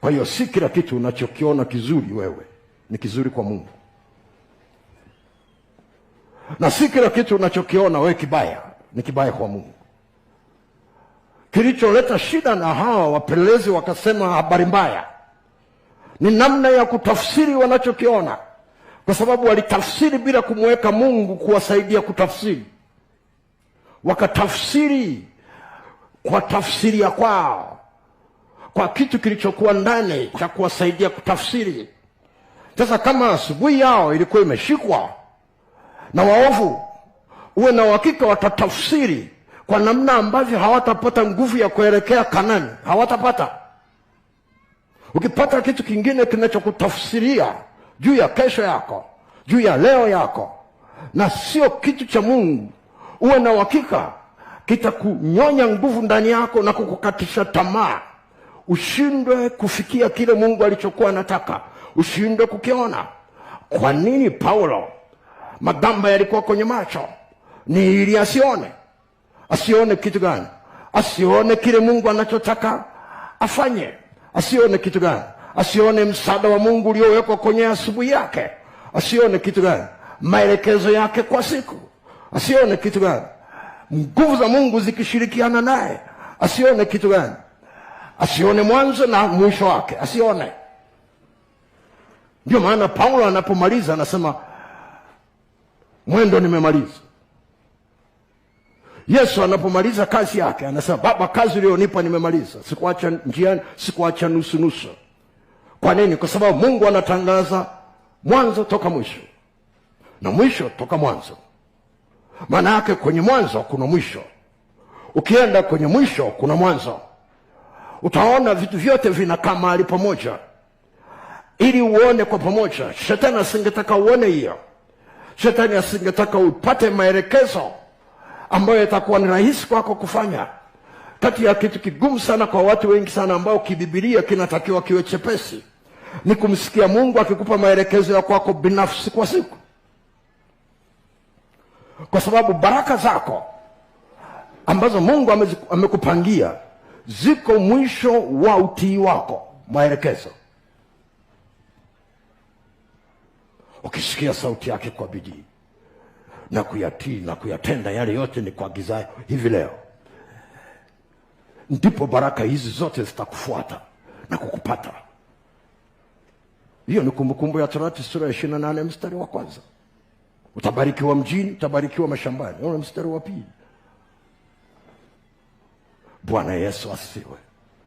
Kwa hiyo si kila kitu unachokiona kizuri wewe ni kizuri kwa Mungu, na si kila kitu unachokiona wewe kibaya ni kibaya kwa Mungu. Kilicholeta shida na hawa wapelelezi wakasema habari mbaya ni namna ya kutafsiri wanachokiona, kwa sababu walitafsiri bila kumweka Mungu kuwasaidia kutafsiri. Wakatafsiri kwa tafsiri ya kwao, kwa kitu kilichokuwa ndani cha kuwasaidia kutafsiri. Sasa kama asubuhi yao ilikuwa imeshikwa na waovu, uwe na uhakika watatafsiri kwa namna ambavyo hawatapata nguvu ya kuelekea Kanani. Hawatapata. Ukipata kitu kingine kinachokutafsiria juu ya kesho yako, juu ya leo yako, na sio kitu cha Mungu, uwe na uhakika kitakunyonya nguvu ndani yako na kukukatisha tamaa. Ushindwe kufikia kile Mungu alichokuwa anataka, ushindwe kukiona. Kwa nini Paulo magamba yalikuwa kwenye macho? Ni ili asione. Asione kitu gani? Asione kile Mungu anachotaka afanye. Asione kitu gani? Asione msaada wa Mungu uliowekwa kwenye asubuhi yake. Asione kitu gani? Maelekezo yake kwa siku. Asione kitu gani? Nguvu za Mungu zikishirikiana naye. Asione kitu gani? Asione mwanzo na mwisho wake. Asione. Ndio maana Paulo anapomaliza anasema mwendo nimemaliza. Yesu anapomaliza kazi yake anasema Baba, kazi ulionipa nimemaliza. Sikuacha njiani, sikuacha nusu nusu. Kwa nini? Kwa sababu Mungu anatangaza mwanzo toka mwisho na mwisho toka mwanzo. Maana yake kwenye mwanzo kuna mwisho. Ukienda kwenye mwisho kuna mwanzo. Utaona vitu vyote vinakaa mahali pamoja ili uone kwa pamoja. Shetani asingetaka uone hiyo. Shetani asingetaka upate maelekezo ambayo itakuwa ni rahisi kwako kufanya. Kati ya kitu kigumu sana kwa watu wengi sana ambao kibibilia kinatakiwa kiwe chepesi ni kumsikia Mungu akikupa maelekezo ya kwako binafsi kwa siku. Kwa sababu baraka zako ambazo Mungu amekupangia ziko mwisho wa utii wako, maelekezo. Ukisikia sauti yake kwa bidii na kuyatii na kuyatenda yale yote ni kuagizayo hivi leo, ndipo baraka hizi zote zitakufuata na kukupata. Hiyo ni Kumbukumbu ya Torati sura ya 28 mstari wa kwanza. Utabarikiwa mjini, utabarikiwa mashambani. Mstari wa 2. Bwana Yesu asifiwe.